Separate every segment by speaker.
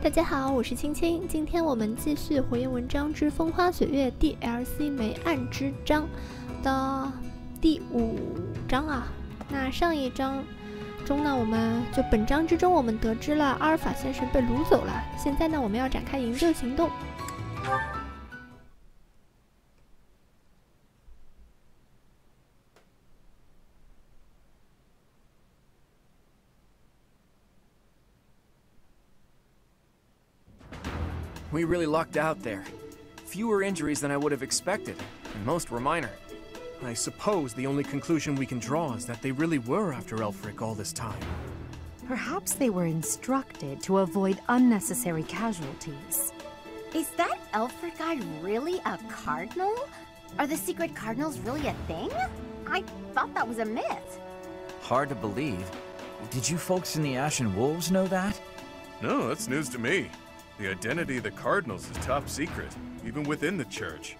Speaker 1: 大家好，我是青青。今天我们继续《火焰纹章之风花雪月》DLC 煤暗之章的第5章啊。那上一章中呢，本章之中我们得知了阿尔法先生被掳走了。现在呢，我们要展开营救行动。
Speaker 2: We really lucked out there. Fewer injuries than I would have expected, and most were minor.
Speaker 3: I suppose the only conclusion we can draw is that they really were after Elfric all this time.
Speaker 4: Perhaps they were instructed to avoid unnecessary casualties.
Speaker 5: Is that Elfric guy really a cardinal? Are the secret cardinals really a thing? I thought that was a myth.
Speaker 6: Hard to believe. Did you folks in the Ashen Wolves know that?
Speaker 7: No, that's news to me. The identity of the Cardinals is top secret, even within the church.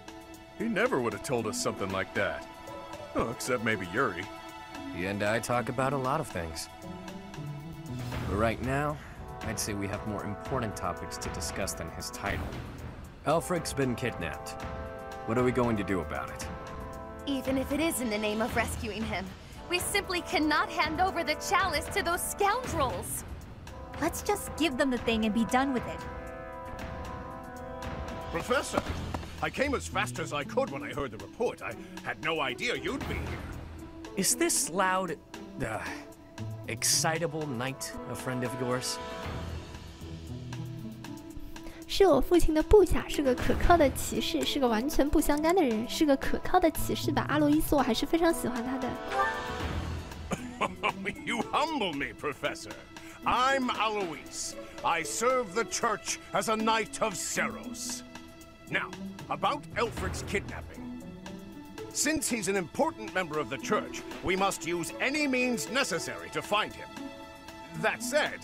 Speaker 7: He never would have told us something like that. Oh, except maybe Yuri.
Speaker 2: He and I talk about a lot of things. But right now, I'd say we have more important topics to discuss than his title. Elfric's been kidnapped. What are we going to do about it?
Speaker 5: Even if it is in the name of rescuing him, we simply cannot hand over the chalice to those scoundrels.
Speaker 8: Let's just give them the thing and be done with it.
Speaker 9: Professor, I came as fast as I could when I heard the report. I had no idea you'd be here.
Speaker 2: Is this loud, excitable knight a friend of yours?
Speaker 1: 是我父亲的部下，是个可靠的骑士，是个完全不相干的人，是个可靠的骑士吧。阿罗伊斯，我还是非常喜欢他的。
Speaker 9: You humble me, Professor. I'm Alois. I serve the church as a knight of Seros. Now, about Elfric's kidnapping. Since he's an important member of the church, we must use any means necessary to find him. That said,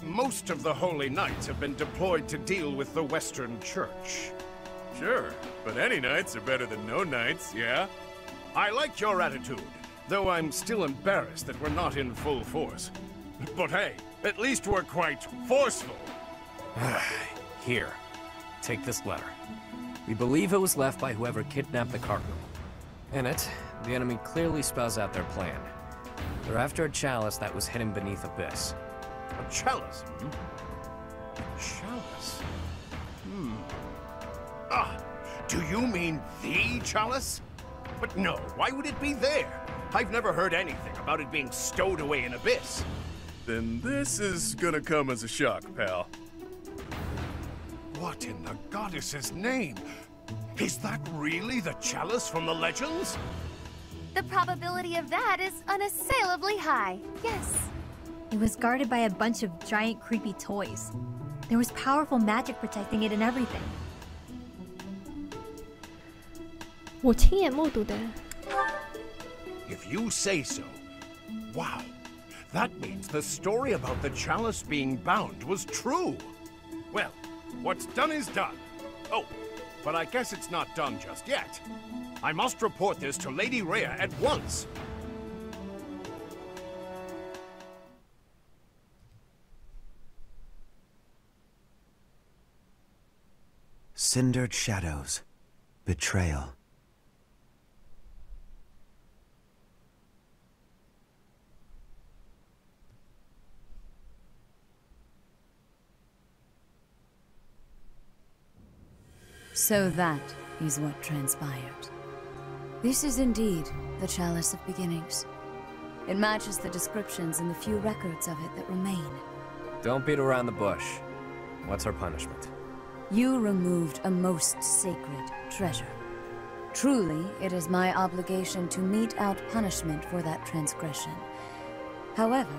Speaker 9: most of the Holy Knights have been deployed to deal with the Western Church.
Speaker 7: Sure, but any knights are better than no knights, yeah?
Speaker 9: I like your attitude, though I'm still embarrassed that we're not in full force. But hey, at least we're quite forceful.
Speaker 2: Here, take this letter. We believe it was left by whoever kidnapped the Cardinal. In it, the enemy clearly spells out their plan. They're after a chalice that was hidden beneath Abyss.
Speaker 9: A chalice, hmm? A chalice? Ah, do you mean the chalice? But no, why would it be there? I've never heard anything about it being stowed away in Abyss.
Speaker 7: Then this is gonna come as a shock, pal.
Speaker 9: What in the goddess's name? Is that really the chalice from the legends?
Speaker 5: The probability of that is unassailably high, yes.
Speaker 8: It was guarded by a bunch of giant creepy toys. There was powerful magic protecting it and everything.
Speaker 1: 我亲眼目睹的。
Speaker 9: If you say so. Wow. That means the story about the chalice being bound was true. Well, what's done is done. Oh, but I guess it's not done just yet. I must report this to Lady Rhea at once.
Speaker 10: Cindered shadows. Betrayal.
Speaker 11: So that is what transpired. This is indeed the Chalice of Beginnings. It matches the descriptions in the few records of it that remain.
Speaker 2: Don't beat around the bush. What's our punishment?
Speaker 11: You removed a most sacred treasure. Truly, it is my obligation to mete out punishment for that transgression. However,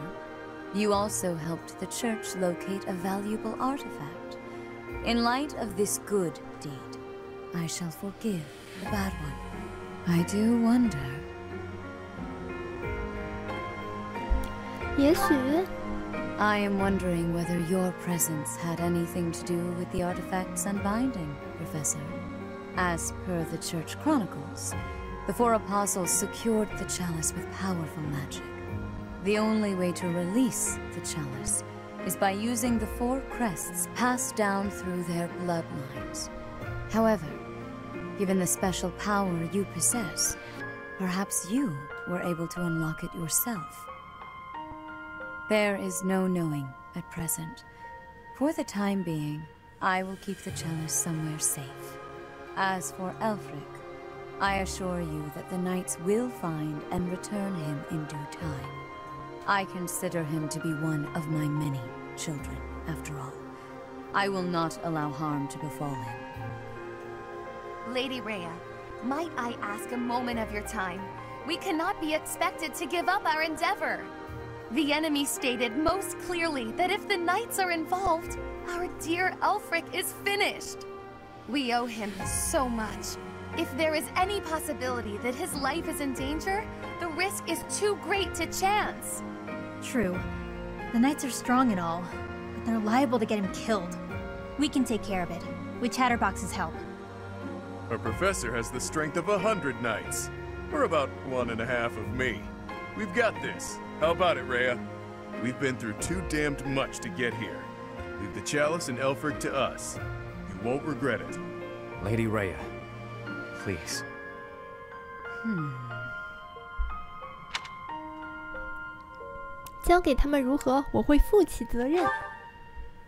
Speaker 11: you also helped the church locate a valuable artifact. In light of this good deed, I shall forgive the bad one. I do wonder.
Speaker 1: 也许
Speaker 11: I am wondering whether your presence had anything to do with the artifact's unbinding, Professor. As per the Church Chronicles, the 4 apostles secured the chalice with powerful magic. The only way to release the chalice is by using the 4 crests passed down through their bloodlines. However, given the special power you possess, perhaps you were able to unlock it yourself. There is no knowing at present. For the time being, I will keep the chalice somewhere safe. As for Elfric, I assure you that the knights will find and return him in due time. I consider him to be one of my many children, after all. I will not allow harm to befall him.
Speaker 12: Lady Rhea, might I ask a moment of your time? We cannot be expected to give up our endeavor. The enemy stated most clearly that if the knights are involved, our dear Elfric is finished. We owe him so much. If there is any possibility that his life is in danger, the risk is too great to chance.
Speaker 8: True. The knights are strong and all, but they're liable to get him killed. We can take care of it, with Chatterbox's help.
Speaker 7: Our professor has the strength of 100 knights. Or about 1.5 of me. We've got this. How about it, Rhea? We've been through too damned much to get here. Leave the chalice and Elfric to us. You won't regret it.
Speaker 2: Lady Rhea, please.
Speaker 1: 交给他们如何，我会负起责任。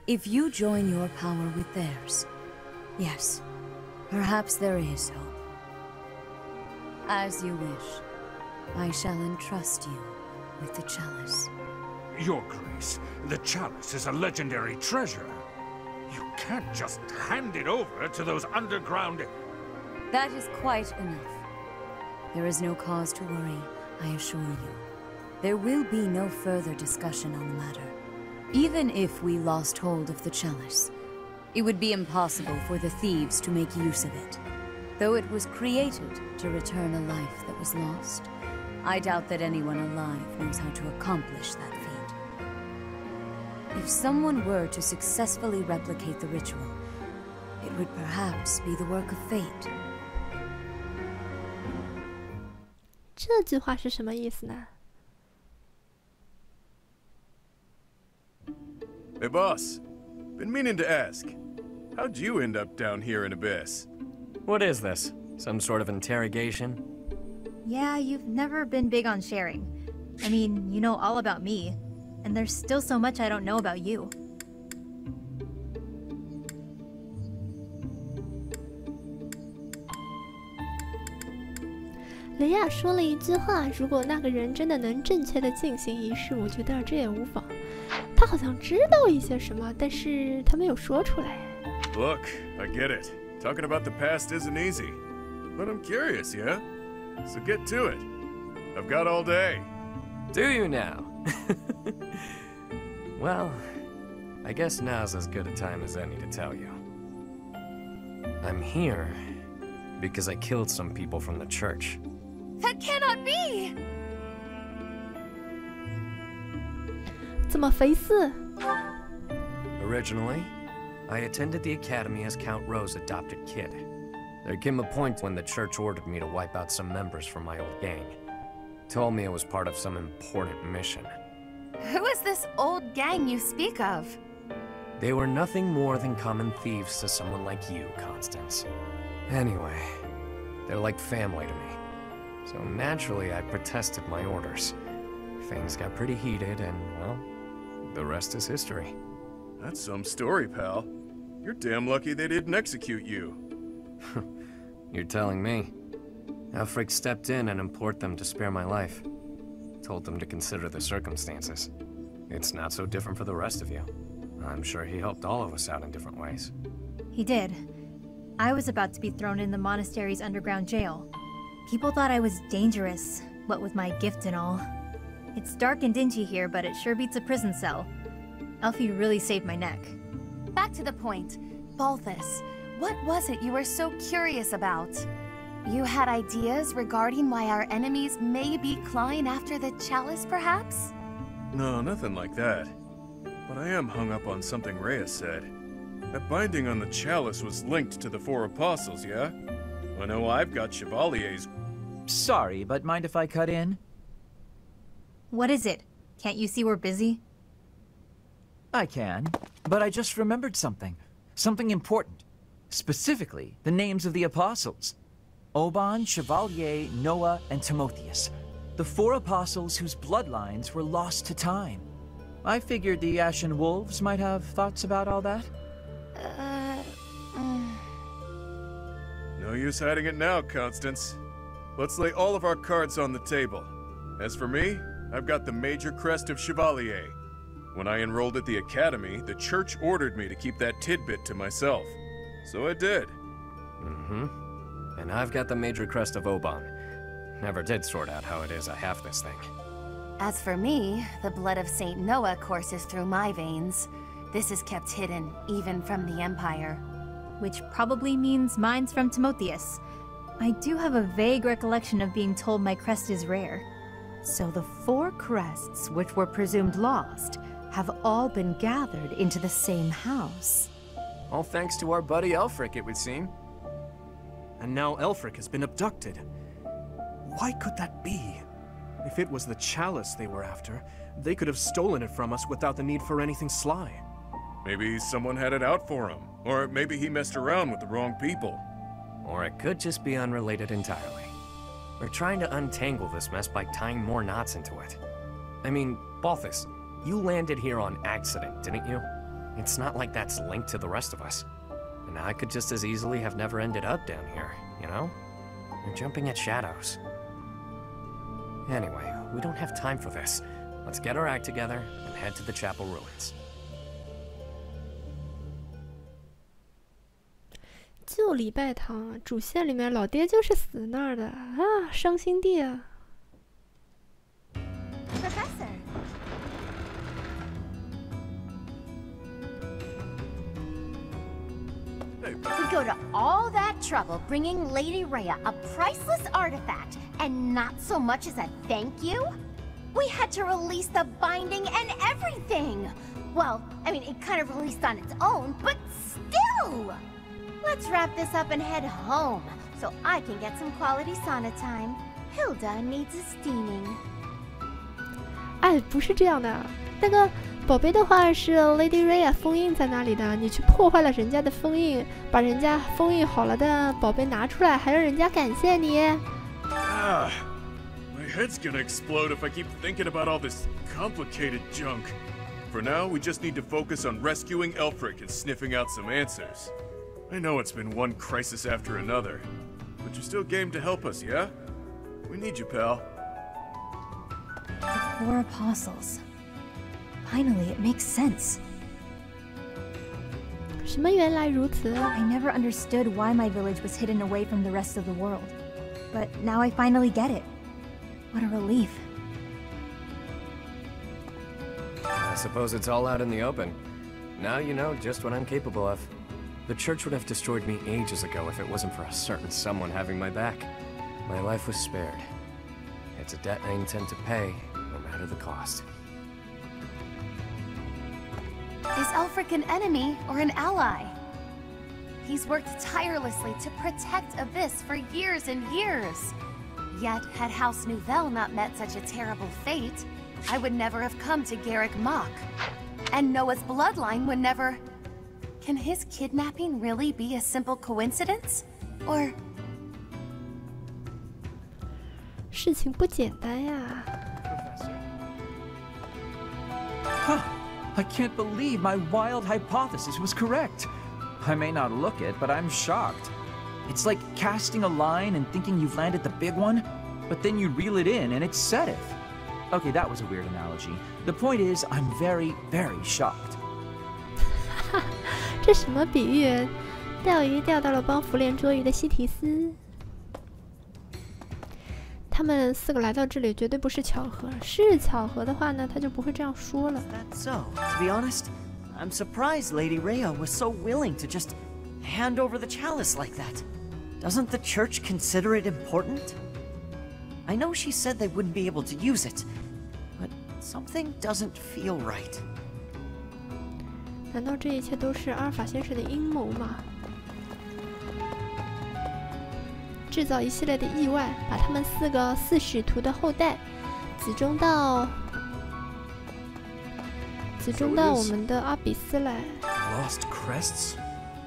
Speaker 11: If you join your power with theirs, yes, perhaps there is hope. As you wish, I shall entrust you with the chalice.
Speaker 9: Your Grace, the chalice is a legendary treasure. You can't just hand it over to those underground...
Speaker 11: That is quite enough. There is no cause to worry, I assure you. There will be no further discussion on the matter. Even if we lost hold of the chalice, it would be impossible for the thieves to make use of it. Though it was created to return a life that was lost, I doubt that anyone alive knows how to accomplish that feat. If someone were to successfully replicate the ritual, it would perhaps be the work of fate.
Speaker 1: 这句话是什么意思呢？
Speaker 7: Hey, boss. Been meaning to ask. How'd you end up down here in Abyss?
Speaker 2: What is this? Some sort of interrogation?
Speaker 8: Yeah, you've never been big on sharing. I mean, you know all about me, and there's still so much I don't know about you.
Speaker 1: 雷亚说了一句话：“如果那个人真的能正确的进行仪式，我觉得这也无妨。”他好像知道一些什么，但是他没有说出来。
Speaker 7: Look, I get it. Talking about the past isn't easy. But I'm curious, yeah? So get to it. I've got all day.
Speaker 2: Do you now? Well, I guess now's as good a time as any to tell you. I'm here because I killed some people from the church.
Speaker 12: That cannot be!
Speaker 1: 这么肥似？
Speaker 2: Originally, I attended the academy as Count Ro's adopted kid. There came a point when the church ordered me to wipe out some members from my old gang. Told me it was part of some important mission.
Speaker 12: Who is this old gang you speak of?
Speaker 2: They were nothing more than common thieves to someone like you, Constance. Anyway, they're like family to me. So naturally, I protested my orders. Things got pretty heated and, well, the rest is history.
Speaker 7: That's some story, pal. You're damn lucky they didn't execute you.
Speaker 2: You're telling me. Elfric stepped in and implored them to spare my life. Told them to consider the circumstances. It's not so different for the rest of you. I'm sure he helped all of us out in different ways.
Speaker 8: He did. I was about to be thrown in the monastery's underground jail. People thought I was dangerous, what with my gift and all. It's dark and dingy here, but it sure beats a prison cell. Elfie really saved my neck.
Speaker 12: Back to the point. Balthus, what was it you were so curious about? You had ideas regarding why our enemies may be clawing after the chalice, perhaps?
Speaker 7: No, nothing like that. But I am hung up on something Rhea said. That binding on the chalice was linked to the 4 apostles, yeah? I know I've got Chevalier's...
Speaker 6: Sorry, but mind if I cut in?
Speaker 8: What is it? Can't you see we're busy?
Speaker 6: I can, but I just remembered something. Something important. Specifically, the names of the apostles. Oban, Chevalier, Noah, and Timotheus. The 4 apostles whose bloodlines were lost to time. I figured the Ashen Wolves might have thoughts about all that.
Speaker 7: No use hiding it now, Constance. Let's lay all of our cards on the table. As for me, I've got the Major Crest of Chevalier. When I enrolled at the Academy, the church ordered me to keep that tidbit to myself. So I did.
Speaker 2: And I've got the Major Crest of Oban. Never did sort out how it is I have this thing.
Speaker 12: As for me, the blood of Saint Noah courses through my veins. This is kept hidden, even from the Empire.
Speaker 8: Which probably means mine's from Timotheus. I do have a vague recollection of being told my crest is rare.
Speaker 4: So the 4 crests, which were presumed lost, have all been gathered into the same house.
Speaker 3: All thanks to our buddy Elfric, it would seem. And now Elfric has been abducted. Why could that be? If it was the chalice they were after, they could have stolen it from us without the need for anything sly.
Speaker 7: Maybe someone had it out for him. Or maybe he messed around with the wrong people.
Speaker 2: Or it could just be unrelated entirely. We're trying to untangle this mess by tying more knots into it. I mean, Balthus, you landed here on accident, didn't you? It's not like that's linked to the rest of us. And I could just as easily have never ended up down here, you know? You're jumping at shadows. Anyway, we don't have time for this. Let's get our act together and head to the chapel ruins.
Speaker 1: 旧礼拜堂啊，主线里面老爹就是死那儿的啊，伤心地啊。
Speaker 5: Professor. We go to all that trouble bringing Lady Rhea a priceless artifact, and not so much as a thank you? We had to release the binding and everything! Well, I mean, it kind of released on its own, but still! Let's wrap this up and head home, so I can get some quality sauna time. Hilda needs a steaming.
Speaker 1: 哎，不是这样的，那个宝贝的话是 Lady Rhea 封印在那里的，你去破坏了人家的封印，把人家封印好了的宝贝拿出来，还让人家感谢你。
Speaker 7: Ah, my head's gonna explode if I keep thinking about all this complicated junk. For now, we just need to focus on rescuing Elfric and sniffing out some answers. I know it's been one crisis after another, but you're still game to help us, yeah? We need you, pal.
Speaker 8: The 4 apostles. Finally, it makes sense.
Speaker 1: 什么原来如此
Speaker 8: I never understood why my village was hidden away from the rest of the world. But now I finally get it. What a relief.
Speaker 2: I suppose it's all out in the open. Now you know just what I'm capable of. The church would have destroyed me ages ago if it wasn't for a certain someone having my back. My life was spared. It's a debt I intend to pay, no matter the cost.
Speaker 12: Is Elfric an enemy or an ally? He's worked tirelessly to protect Abyss for years and years. Yet, had House Nouvelle not met such a terrible fate, I would never have come to Garrick Mach. And Noah's bloodline would never... Can his kidnapping really be a simple coincidence? Or...
Speaker 1: 事情不简单呀。
Speaker 6: Huh. I can't believe my wild hypothesis was correct. I may not look it, but I'm shocked. It's like casting a line and thinking you've landed the big one, but then you reel it in and it's Sedith. Okay, that was a weird analogy. The point is, I'm very, very shocked.
Speaker 1: 这什么比喻？钓鱼钓到了帮福莲捉鱼的西提斯。他们4个来到这里绝对不是巧合，是巧合的话呢，他就不会这样说了。
Speaker 13: That's so. To be honest, I'm surprised Lady Rhea was so willing to just hand over the chalice like that. Doesn't the church consider it important? I know she said they wouldn't be able to use it, but something doesn't feel right.
Speaker 1: 难道这一切都是阿尔法先生的阴谋吗？制造一系列的意外，把他们4个4使徒的后代集中集中到我们的阿比斯来。
Speaker 3: Lost crests?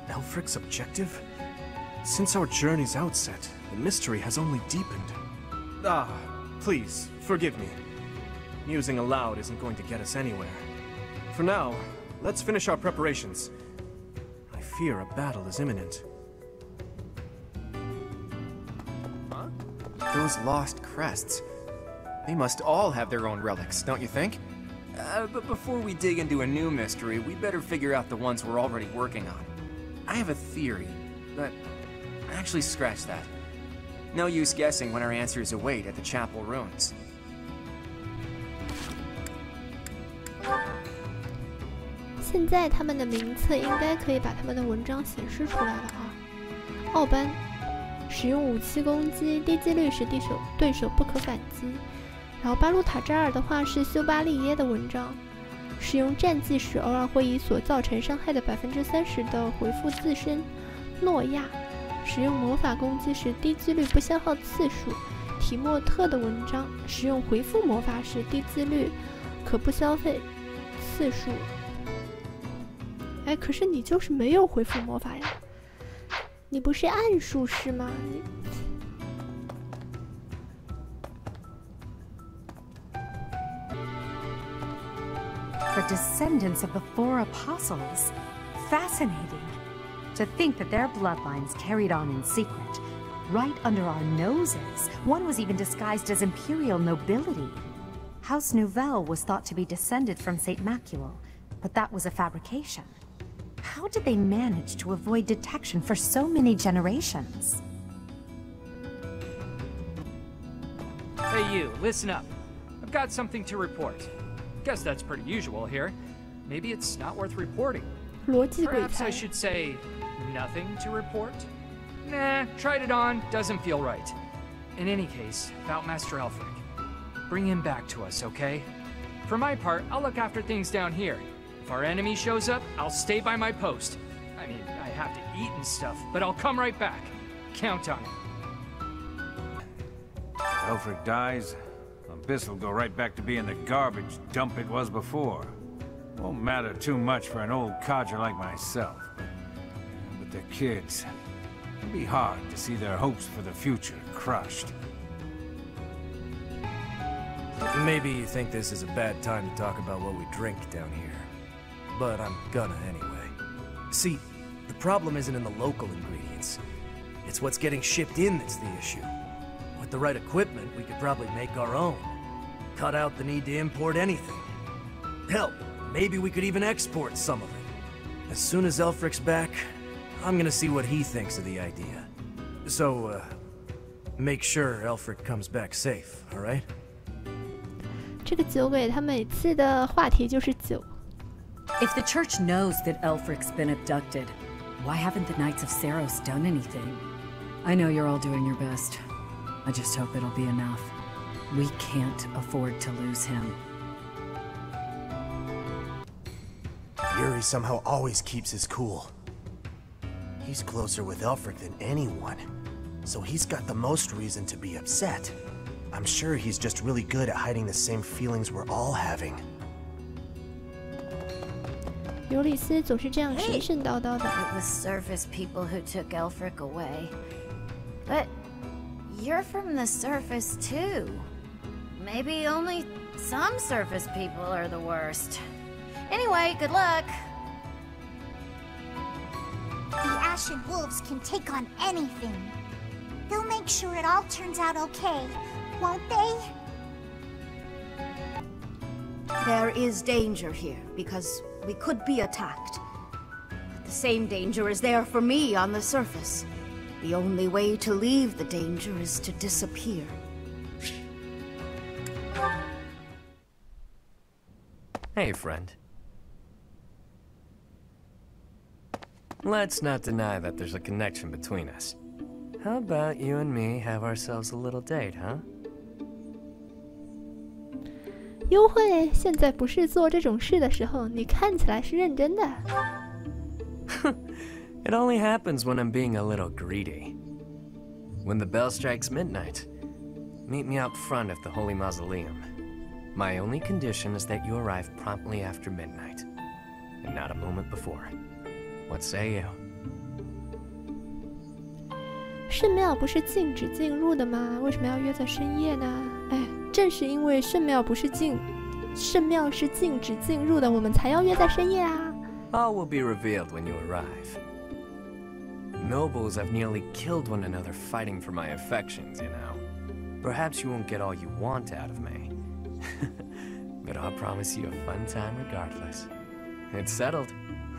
Speaker 3: Elfric's objective? Since our journey's outset, the mystery has only deepened. Ah, please, forgive me. Musing aloud isn't going to get us anywhere. For now, let's finish our preparations. I fear a battle is imminent.
Speaker 14: Huh? Those lost crests. They must all have their own relics, don't you think? But before we dig into a new mystery, we better figure out the ones we're already working on. I have a theory, but actually scratch that. No use guessing when our answers await at the chapel ruins.
Speaker 1: 现在他们的名册应该可以把他们的文章显示出来了啊。奥班使用武器攻击，低几率使对手不可反击。然后巴鲁塔扎尔的话是修巴利耶的文章，使用战技时偶尔会以所造成伤害的30%的回复自身。诺亚使用魔法攻击时低几率不消耗次数。提莫特的文章使用回复魔法时低几率可不消费次数。哎，可是你就是没有回复魔法呀，你不是暗术士吗？你
Speaker 4: The descendants of the 4 apostles. Fascinating. To think that their bloodlines carried on in secret, right under our noses. One was even disguised as imperial nobility. House Nouvelle was thought to be descended from St. Macuel, but that was a fabrication. How did they manage to avoid detection for so many generations?
Speaker 6: Hey you, listen up. I've got something to report. Guess that's pretty usual here. Maybe it's not worth reporting. Perhaps I should say nothing to report? Nah, tried it on, doesn't feel right. In any case, about Master Elfric. Bring him back to us, okay? For my part, I'll look after things down here. If our enemy shows up, I'll stay by my post. I mean, I have to eat and stuff, but I'll come right back. Count on it.
Speaker 15: Elfric dies, Abyss will go right back to being the garbage dump it was before. Won't matter too much for an old codger like myself. But the kids, it'll be hard to see their hopes for the future crushed.
Speaker 2: Maybe you think this is a bad time to talk about what we drink down here. But I'm gonna anyway. See, the problem isn't in the local ingredients. It's what's getting shipped in that's the issue. With the right equipment, we could probably make our own. Cut out the need to import anything. Hell, maybe we could even export some of it. As soon as Elfric's back, I'm gonna see what he thinks of the idea. So, make sure Elfric comes back safe, alright?
Speaker 1: 这个酒鬼他每次的话题就是酒。
Speaker 16: If the church knows that Elfric's been abducted, why haven't the Knights of Seiros done anything? I know you're all doing your best. I just hope it'll be enough. We can't afford to lose him.
Speaker 10: Yuri somehow always keeps his cool. He's closer with Elfric than anyone, so he's got the most reason to be upset. I'm sure he's just really good at hiding the same feelings we're all having.
Speaker 1: 尤里斯总是这样神神叨叨的。
Speaker 5: It was surface people who took Elfric away. But you're from the surface too. Maybe only some surface people are the worst. Anyway, good luck.
Speaker 17: The Ashen Wolves can take on anything. They'll make sure it all turns out okay, won't they?
Speaker 18: There is danger here, because we could be attacked. But the same danger is there for me on the surface. The only way to leave the danger is to disappear.
Speaker 2: Hey, friend. Let's not deny that there's a connection between us. How about you and me have ourselves a little date, huh?
Speaker 1: 优惠，现在不是做这种事的时候，你看起来是认真的。
Speaker 2: It only happens when I'm being a little greedy. When the bell strikes midnight, meet me out front of the Holy Mausoleum. My only condition is that you arrive promptly after midnight, and not a moment before. What say you?
Speaker 1: 圣庙不是禁止进入的吗？为什么要约在深夜呢？哎，正是因为圣庙是禁止进入的，我们才要约在深夜啊。
Speaker 2: All will be revealed when you arrive. Nobles have nearly killed one another fighting for my affections, you know. Perhaps you won't get all you want out of me. But I'll promise you a fun time regardless. It's settled.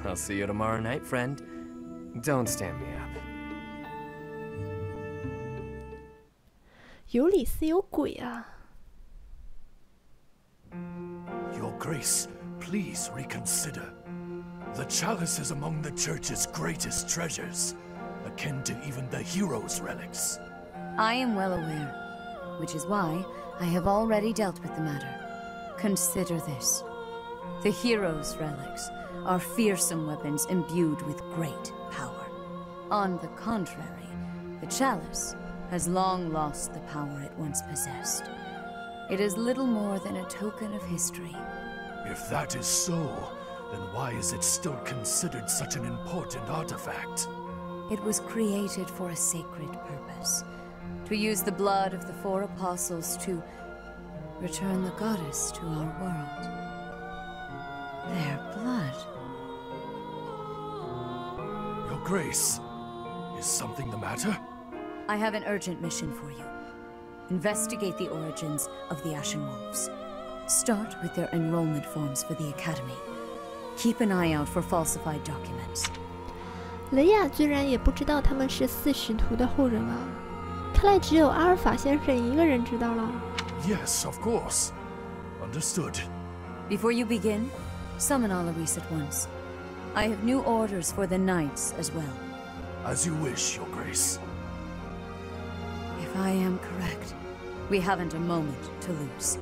Speaker 2: I'll see you tomorrow night, friend. Don't stand me up.
Speaker 1: 有理似有鬼啊。
Speaker 19: Your Grace, please reconsider. The chalice is among the Church's greatest treasures, akin to even the hero's relics.
Speaker 11: I am well aware, which is why I have already dealt with the matter. Consider this. The hero's relics are fearsome weapons imbued with great power. On the contrary, the chalice has long lost the power it once possessed. It is little more than a token of history.
Speaker 19: If that is so, then why is it still considered such an important artifact?
Speaker 11: It was created for a sacred purpose. To use the blood of the 4 apostles to return the goddess to our world. Their blood.
Speaker 19: Your Grace, is something the matter?
Speaker 11: I have an urgent mission for you. Investigate the origins of the Ashen Wolves. Start with their enrollment forms for the Academy. Keep an eye out for falsified documents.
Speaker 1: 雷亚居然也不知道他们是4使徒的后人啊！看来只有阿尔法先生一个人知道了。
Speaker 19: Yes, of course. Understood.
Speaker 11: Before you begin, summon Alois at once. I have new orders for the knights as well.
Speaker 19: As you wish, Your Grace.
Speaker 11: If I am correct, we haven't a moment to lose.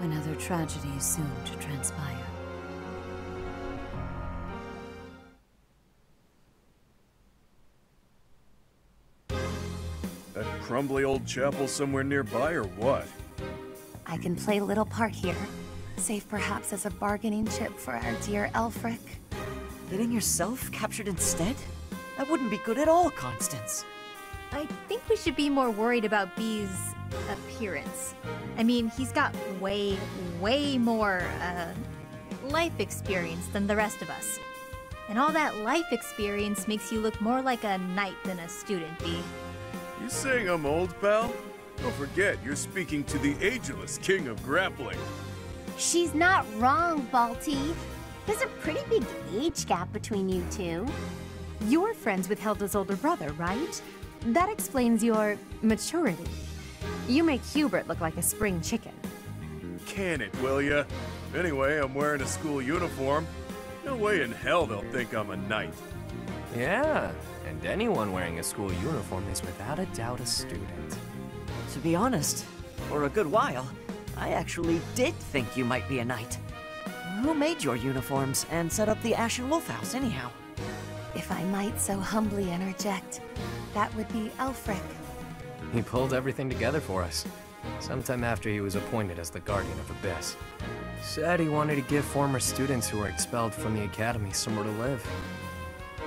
Speaker 11: Another tragedy is soon to transpire.
Speaker 7: That crumbly old chapel somewhere nearby, or what?
Speaker 12: I can play a little part here, save perhaps as a bargaining chip for our dear Elfric.
Speaker 13: Getting yourself captured instead? That wouldn't be good at all, Constance.
Speaker 8: I think we should be more worried about B's appearance. I mean, he's got way more, life experience than the rest of us. And all that life experience makes you look more like a knight than a student, B.
Speaker 7: You saying I'm old, pal? Don't forget, you're speaking to the ageless king of grappling.
Speaker 5: She's not wrong, Balti. There's a pretty big age gap between you two.
Speaker 20: You're friends with Hilda's older brother, right? That explains your maturity. You make Hubert look like a spring chicken.
Speaker 7: Can it, will ya? Anyway, I'm wearing a school uniform. No way in hell they'll think I'm a knight.
Speaker 2: Yeah, and anyone wearing a school uniform is without a doubt a student.
Speaker 13: To be honest, for a good while, I actually did think you might be a knight. Who made your uniforms and set up the Ashen Wolf House, anyhow?
Speaker 12: If I might so humbly interject, that would be Elfric.
Speaker 2: He pulled everything together for us, sometime after he was appointed as the Guardian of Abyss. Said he wanted to give former students who were expelled from the Academy somewhere to live,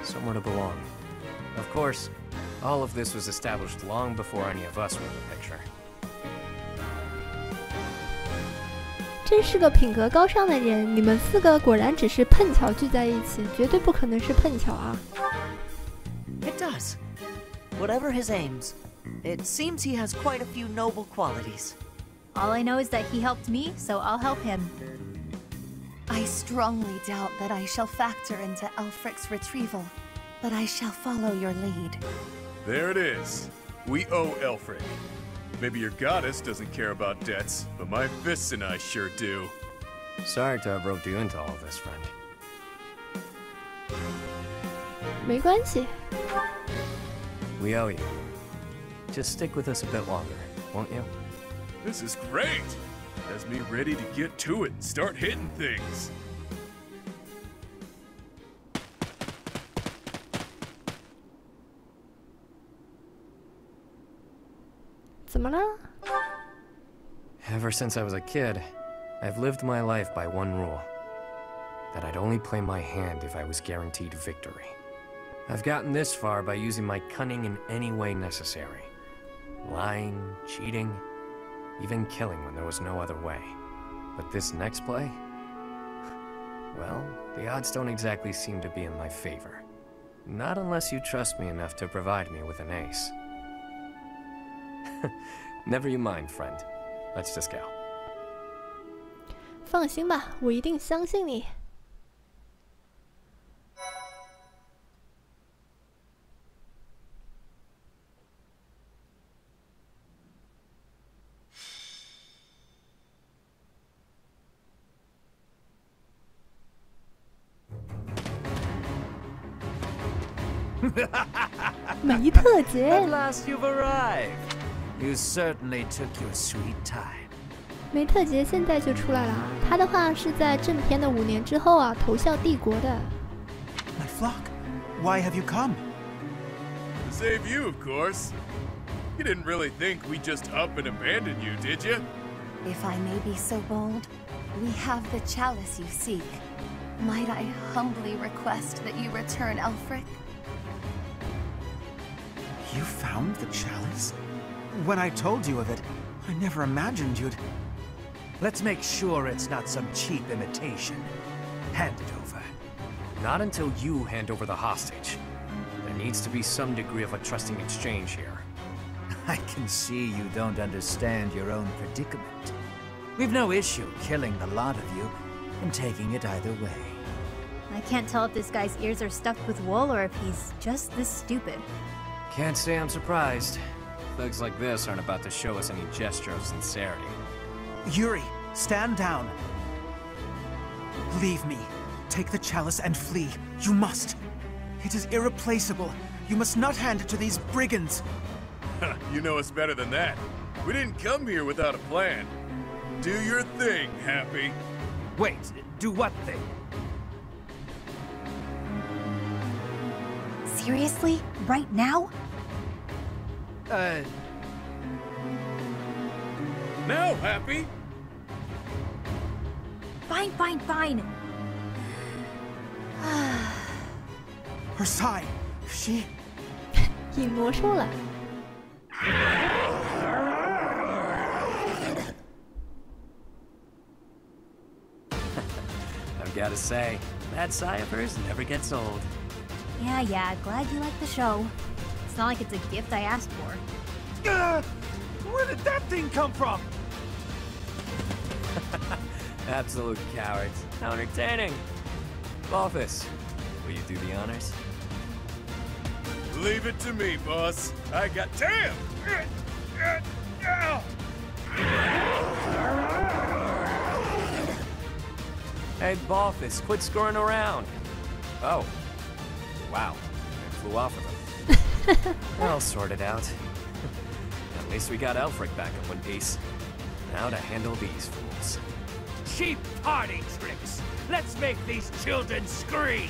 Speaker 2: somewhere to belong. Of course, all of this was established long before any of us were in the picture.
Speaker 1: 真是个品格高尚的人，你们4个果然只是碰巧聚在一起，绝对不可能是碰巧啊！
Speaker 13: It does. Whatever his aims, it seems he has quite a few noble qualities.
Speaker 8: All I know is that he helped me, so I'll help him.
Speaker 12: I strongly doubt that I shall factor into Elfric's retrieval, but I shall follow your lead.
Speaker 7: There it is. We owe Elfric. Maybe your goddess doesn't care about debts, but my fists and I sure do.
Speaker 2: Sorry to have roped you into all this, friend.
Speaker 1: 没关系。
Speaker 2: We owe you. Just stick with us a bit longer, won't you?
Speaker 7: This is great! Has me ready to get to it and start hitting things.
Speaker 1: 怎么了？
Speaker 2: Ever since I was a kid, I've lived my life by one rule. That I'd only play my hand if I was guaranteed victory. I've gotten this far by using my cunning in any way necessary. Lying, cheating, even killing when there was no other way. But this next play? Well, the odds don't exactly seem to be in my favor. Not unless you trust me enough to provide me with an ace. Never you mind, friend. Let's just go.
Speaker 1: 放心吧，我一定相信你。梅特杰
Speaker 6: At last you've arrived. You certainly took your sweet time.
Speaker 1: 梅特杰现在就出来了，他的话是在正片的5年之后啊，投效帝国的。
Speaker 10: My flock, why have you come?
Speaker 7: To save you, of course. You didn't really think we'd just up and abandon you, did you?
Speaker 12: If I may be so bold, we have the chalice you seek. Might I humbly request that you return Elfric?
Speaker 6: You found the chalice? When I told you of it, I never imagined you'd...
Speaker 10: Let's make sure it's not some cheap imitation. Hand it over.
Speaker 2: Not until you hand over the hostage. There needs to be some degree of a trusting exchange here.
Speaker 6: I can see you don't understand your own predicament. We've no issue killing the lot of you and taking it either way.
Speaker 8: I can't tell if this guy's ears are stuffed with wool or if he's just this stupid.
Speaker 2: Can't say I'm surprised. Thugs like this aren't about to show us any gesture of sincerity.
Speaker 10: Yuri, stand down. Leave me. Take the chalice and flee. You must. It is irreplaceable. You must not hand it to these brigands.
Speaker 7: You know us better than that. We didn't come here without a plan. Do your thing, Happy.
Speaker 6: Wait, do what thing?
Speaker 8: Seriously? Right now?
Speaker 7: Now, Happy!
Speaker 8: Fine.
Speaker 10: Her side. She...
Speaker 1: 引魔术了。
Speaker 2: I've gotta say, that sigh of hers never gets old.
Speaker 8: Yeah, glad you like the show. It's not like it's a gift I asked for.
Speaker 6: Where did that thing come from?
Speaker 2: Absolute cowards. How entertaining. Office, will you do the honors?
Speaker 7: Leave it to me, boss. I got... Damn!
Speaker 2: Hey, Boffice, quit screwing around. Oh. Wow. It flew off of him. I'll sort it out. At least we got Elfric back in one piece. Now to handle these fools.
Speaker 6: Cheap party tricks! Let's make these children scream!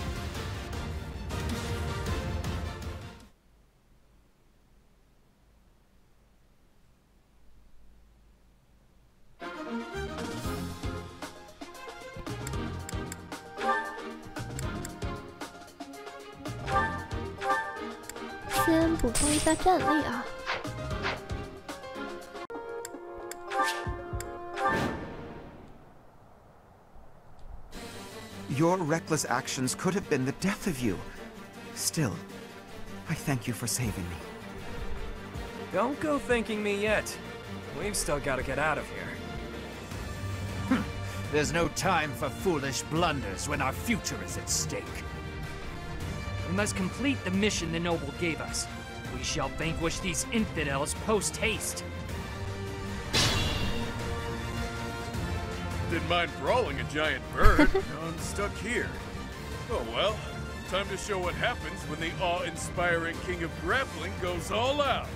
Speaker 1: 先补充一下战力啊。
Speaker 6: Your reckless actions could have been the death of you. Still, I thank you for saving me.
Speaker 2: Don't go thanking me yet. We've still got to get out of here.
Speaker 6: There's no time for foolish blunders when our future is at stake.
Speaker 21: We must complete the mission the noble gave us. We shall vanquish these infidels post-haste.
Speaker 7: Didn't mind brawling a giant bird. Now I'm stuck here. Oh well. Time to show what happens when the awe-inspiring king of grappling goes all out.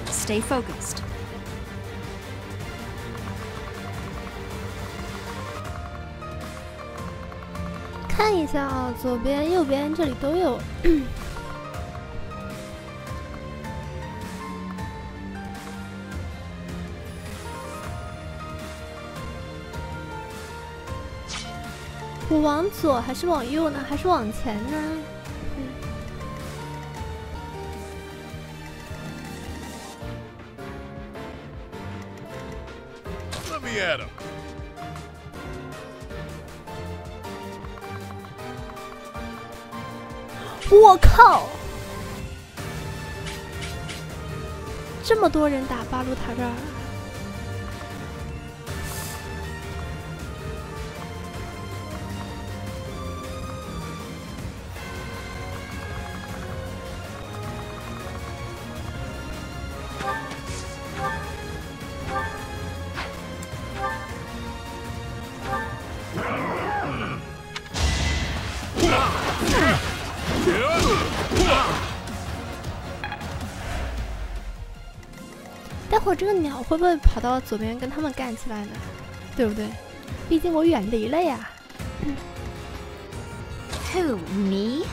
Speaker 20: Stay focused.
Speaker 1: 看一下啊，左边、右边这里都有。我往左还是往右呢？还是往前呢？
Speaker 7: Let me at him.
Speaker 1: 我靠！这么多人打巴鲁塔这儿。 待会儿这个鸟会不会跑到左边跟他们干起来呢？对不对？毕竟我远离了呀。
Speaker 5: Who, me?0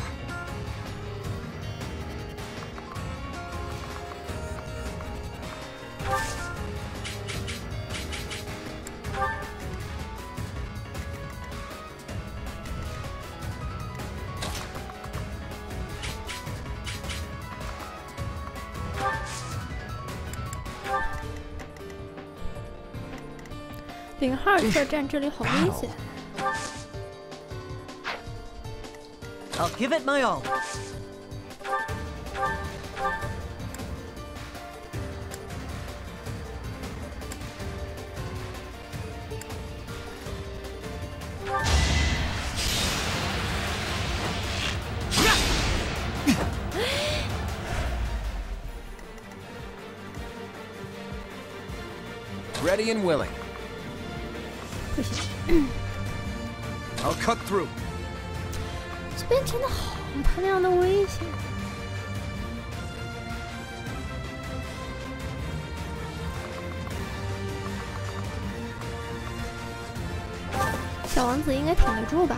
Speaker 1: 号车站这里好危险。
Speaker 13: I'll give it my all.
Speaker 2: Ready and willing.
Speaker 1: 不行。
Speaker 3: I'll cut through.
Speaker 1: 这边真的好他娘的危险。小王子应该挺得住吧？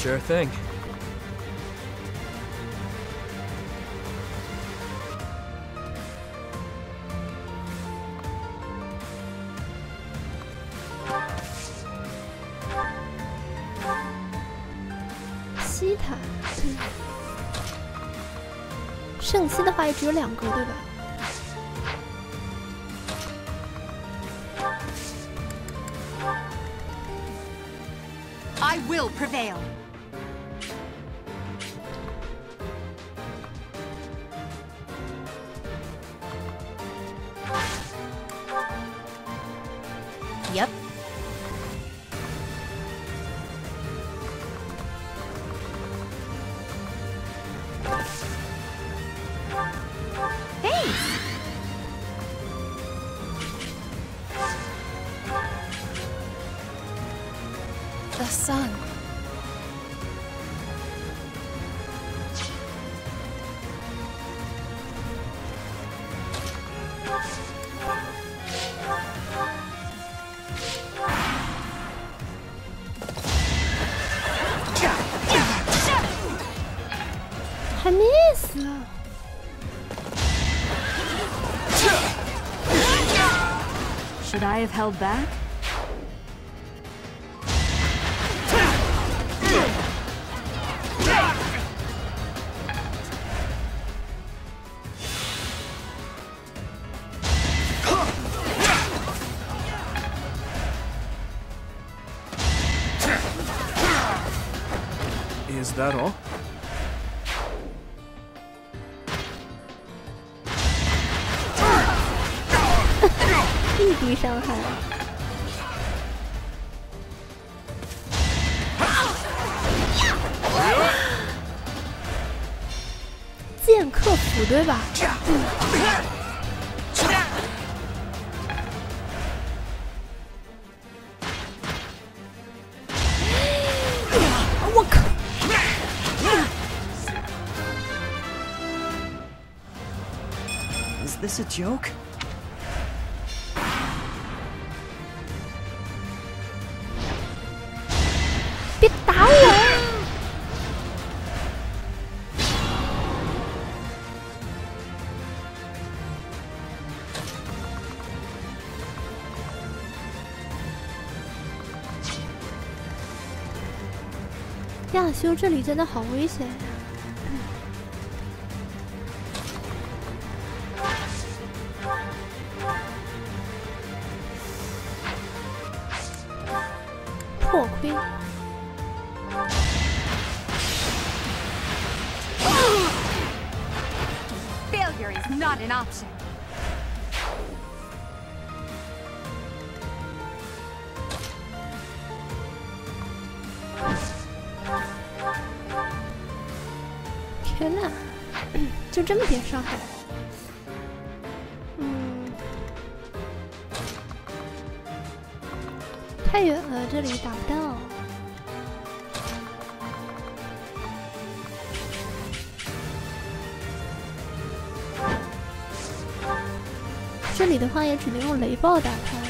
Speaker 2: Sure thing.
Speaker 1: 西塔，圣西的话也只有2个，对吧？
Speaker 18: I will prevail. Yep. Thanks.
Speaker 12: The sun.
Speaker 16: Should I have held back?
Speaker 3: Is that all?
Speaker 1: 一滴伤害。剑客斧对吧？我靠！
Speaker 13: Is this a joke?
Speaker 1: 别打我！亚修这里真的好危险呀！破盔。
Speaker 20: Failure is not an option.
Speaker 1: 天哪，就这么点伤害？太远了，这里打不到。这里的话也只能用雷暴打他。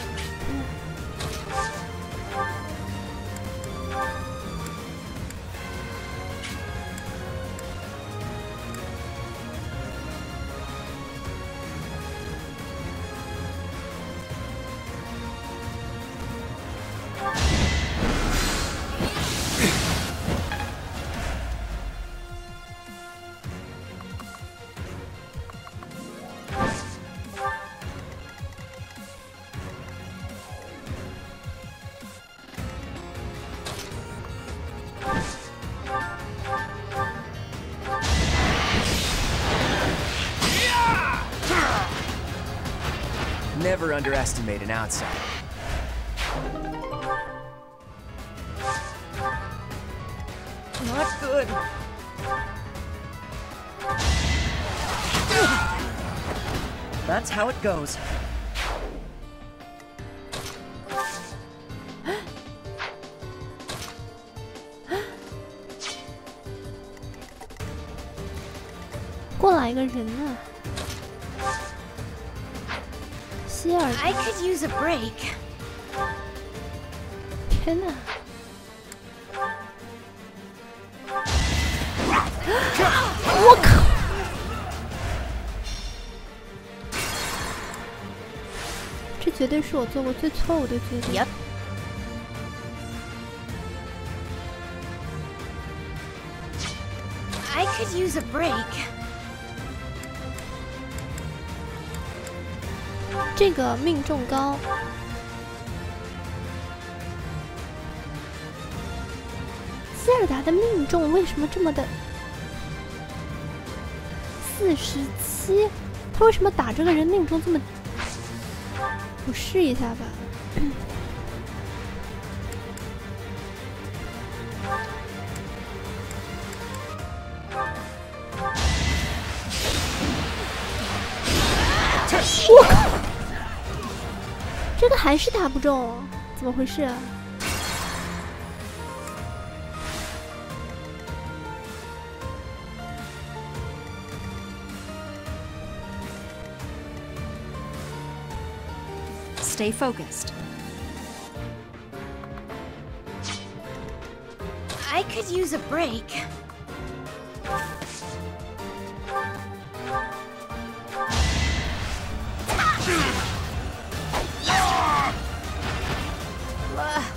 Speaker 14: Never underestimate an outsider. Not good. That's how it goes.
Speaker 1: 过来一个人呢。 希尔，
Speaker 18: I could use a break.
Speaker 1: 天哪！我靠！这绝对是我做过最错误的决定。Yep.
Speaker 18: ，I could use a break.
Speaker 1: 这个命中高，希尔达的命中为什么这么的47？他为什么打这个人命中这么？我试一下吧。我靠！ 这个还是打不中，怎么回事啊？Stay
Speaker 4: focused.
Speaker 18: I could use a break.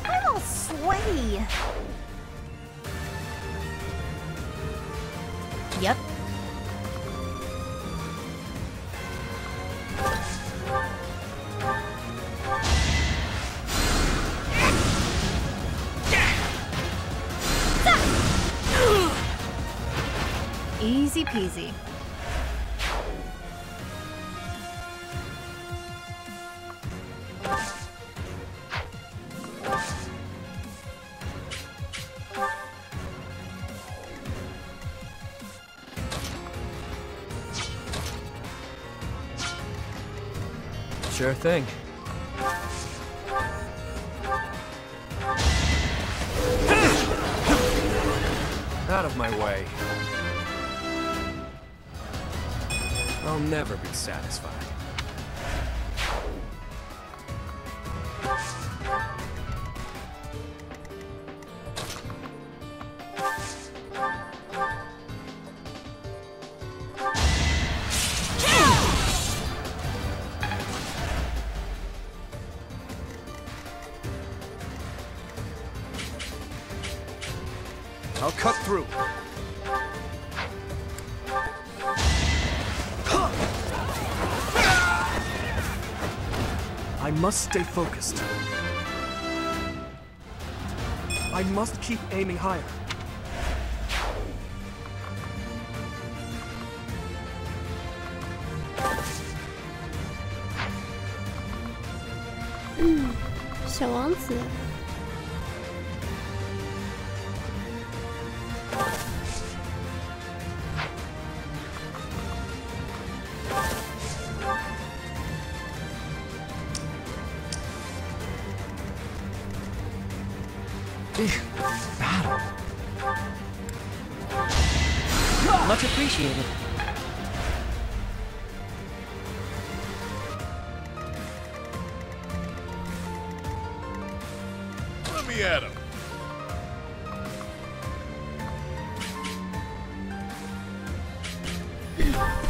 Speaker 18: I'm all sweaty.
Speaker 20: Yep. Easy peasy.
Speaker 2: Sure thing. Out of my way. I'll never be satisfied.
Speaker 3: I'll cut through. I must stay focused. I must keep aiming higher.
Speaker 1: Mm, 小王子。
Speaker 6: Battle.
Speaker 13: Much appreciated.
Speaker 7: Let me at him.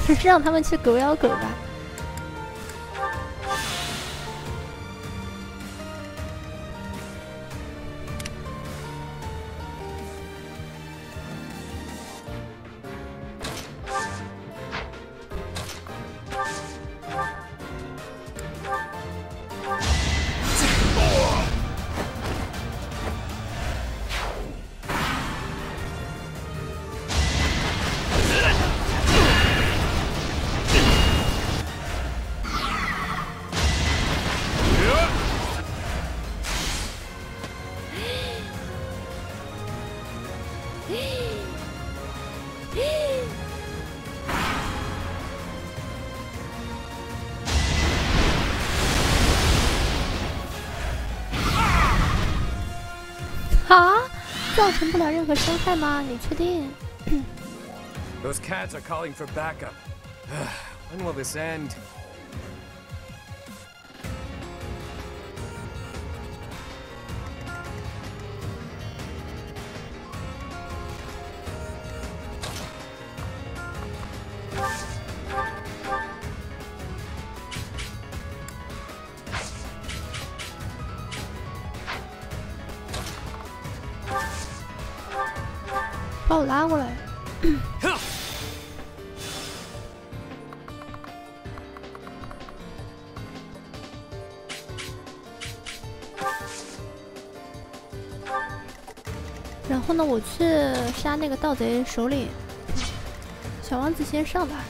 Speaker 1: 只是让他们去狗咬狗吧。啊，造成不了任何伤害吗？你确定？
Speaker 2: Those cats are calling for backup. When will this end?
Speaker 1: Huh? 把我拉过来。然后呢，我去杀那个盗贼首领。小王子先上吧。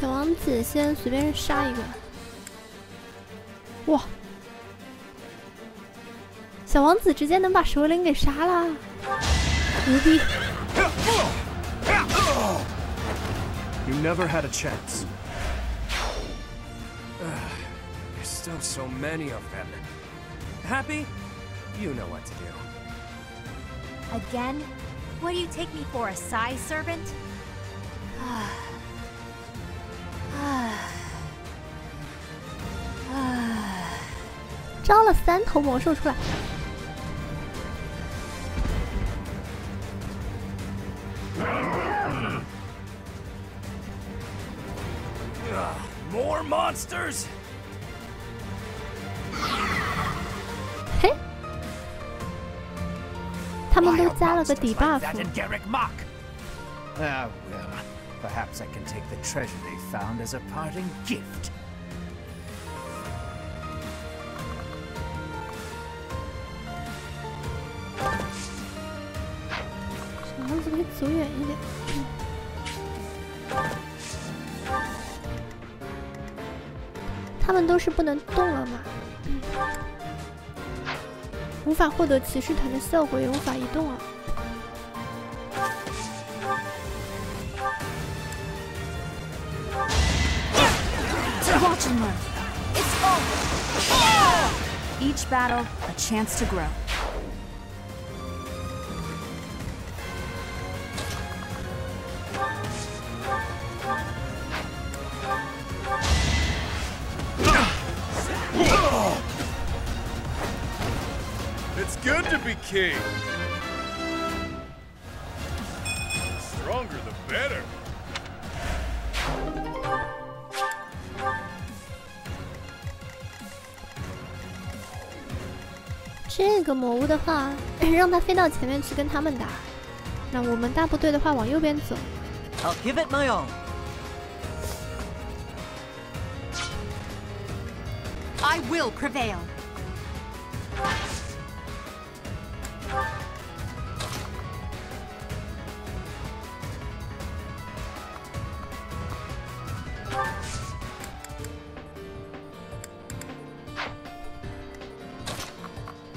Speaker 1: 小王子先随便杀一个。哇！ 小王子直接能把首领给杀了，牛逼
Speaker 3: You never had a chance.
Speaker 2: There's still so many of them. Happy? You know what to do.
Speaker 8: Again? What do you take me for, a Psy servant?
Speaker 1: 招了3头魔兽出来。
Speaker 2: More monsters!
Speaker 1: 嘿，他们都加了个底 buff。
Speaker 6: Ah, well, perhaps I can take the treasure they found as a parting gift.
Speaker 1: 小王子可以走远一点。他们都是不能动了嘛？无法获得骑士团的效果，也无法移动了。
Speaker 4: Watch and learn. It's over. Each battle, a chance to grow.
Speaker 7: It's good to be king. Stronger the better.
Speaker 1: 这个魔物的话，让它飞到前面去跟他们打。那我们大部队的话往右边走。
Speaker 13: I'll give it my all.
Speaker 18: I will prevail.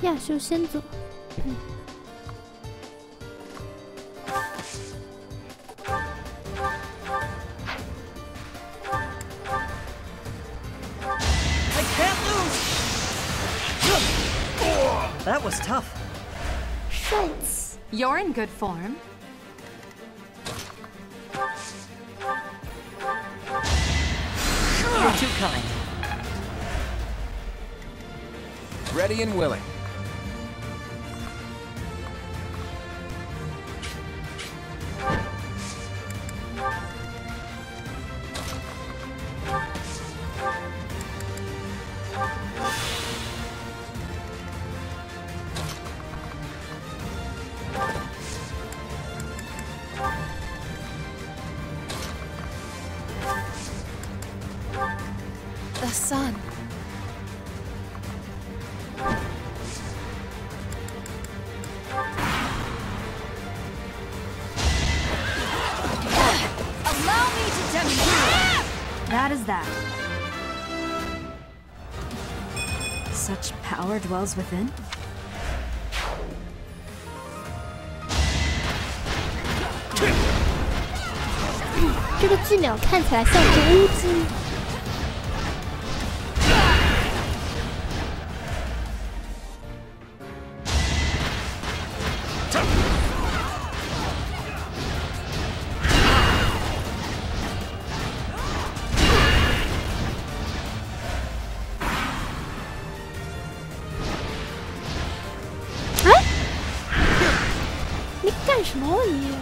Speaker 1: 亚修先走。
Speaker 13: That was tough.
Speaker 1: Shits.
Speaker 20: You're in good form.
Speaker 13: You're too kind.
Speaker 2: Ready and willing.
Speaker 12: The sun.
Speaker 18: Allow me to demonstrate.
Speaker 20: That is that. Such power dwells within.
Speaker 1: 这个巨鸟看起来像只乌鸡。你干什么你？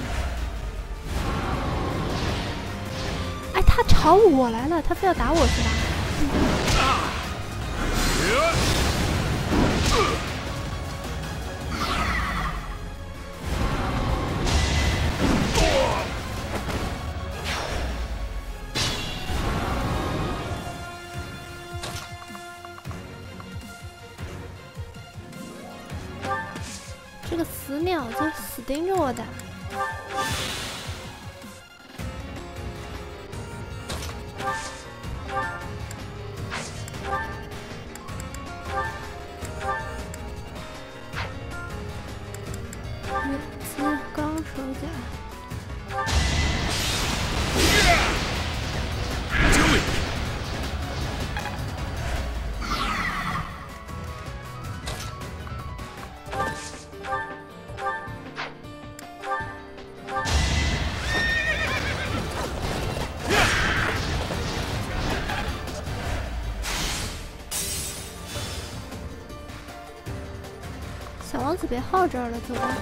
Speaker 1: 哎，他朝我来了，他非要打我是吧？这个死鸟就死盯着我的。远击钢手甲。小王子别耗这儿了，走吧。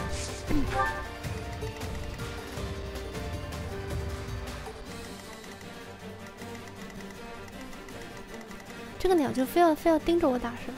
Speaker 1: 这个鸟就非要盯着我打是吧？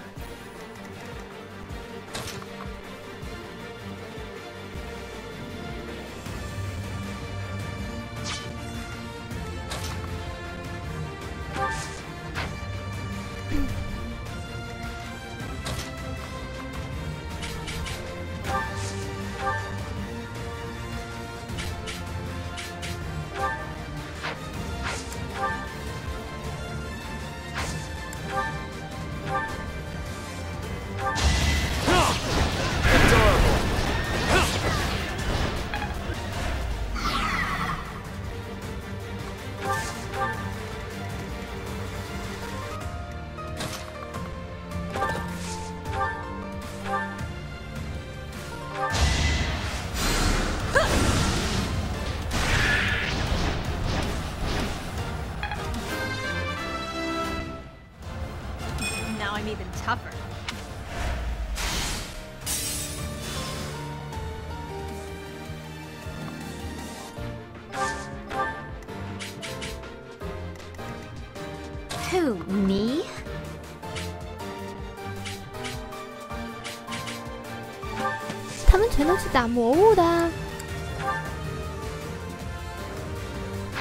Speaker 1: 他们全都是打魔物的啊！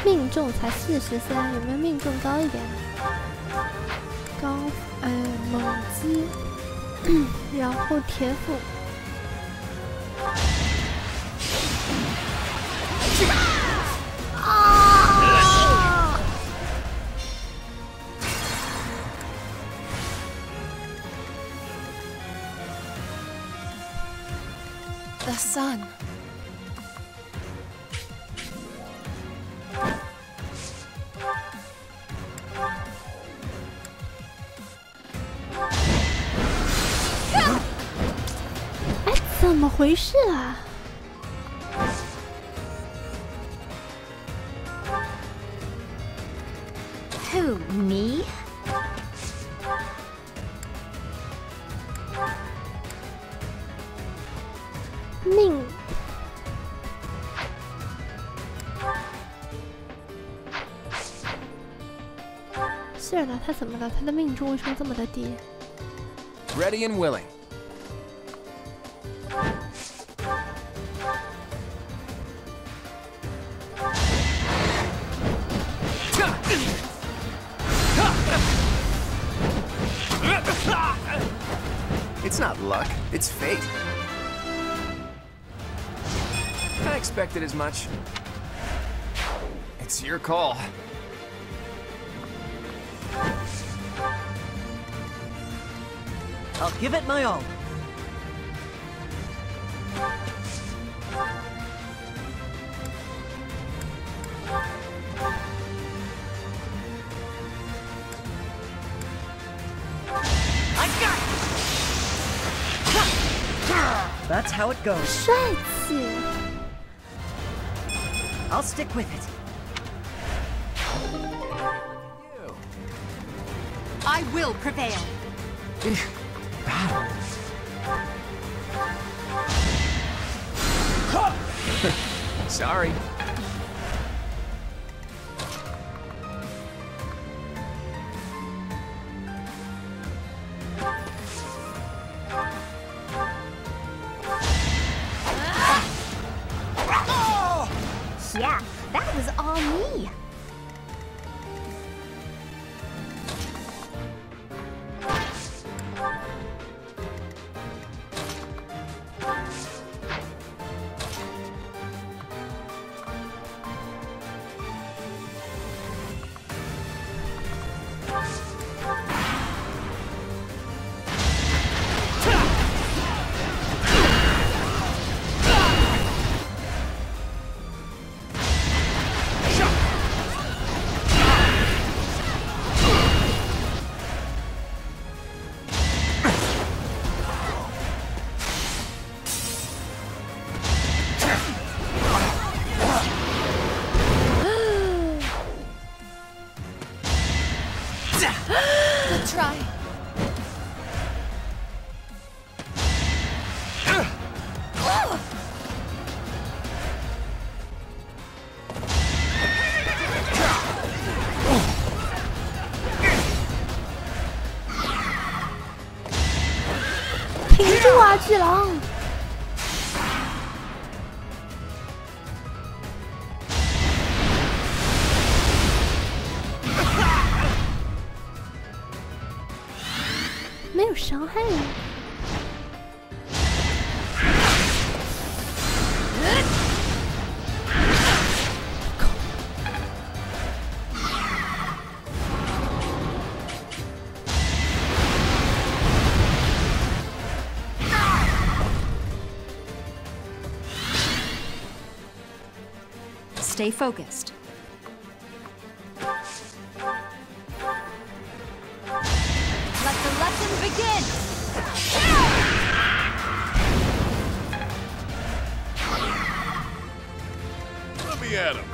Speaker 1: 命中才43，有没有命中高一点？高猛击，然后铁斧。啊！
Speaker 12: The sun.
Speaker 1: 哎，怎么回事啊？
Speaker 5: Who, me?
Speaker 1: 命是的，他怎么了？他的命中为什么这么的低
Speaker 2: Ready and willing.
Speaker 14: It's not luck, it's fate.
Speaker 2: I expected as much. It's your call.
Speaker 13: I'll give it my all. I got it! That's how it goes.
Speaker 1: 帅气。
Speaker 13: I'll stick with it.
Speaker 18: I will prevail.
Speaker 2: Sorry.
Speaker 5: Yeah, that was all me.
Speaker 12: Good try.
Speaker 1: 停住啊，巨狼！没有伤害啊。
Speaker 20: Stay focused.
Speaker 5: Let the lesson begin!
Speaker 7: Let me at him.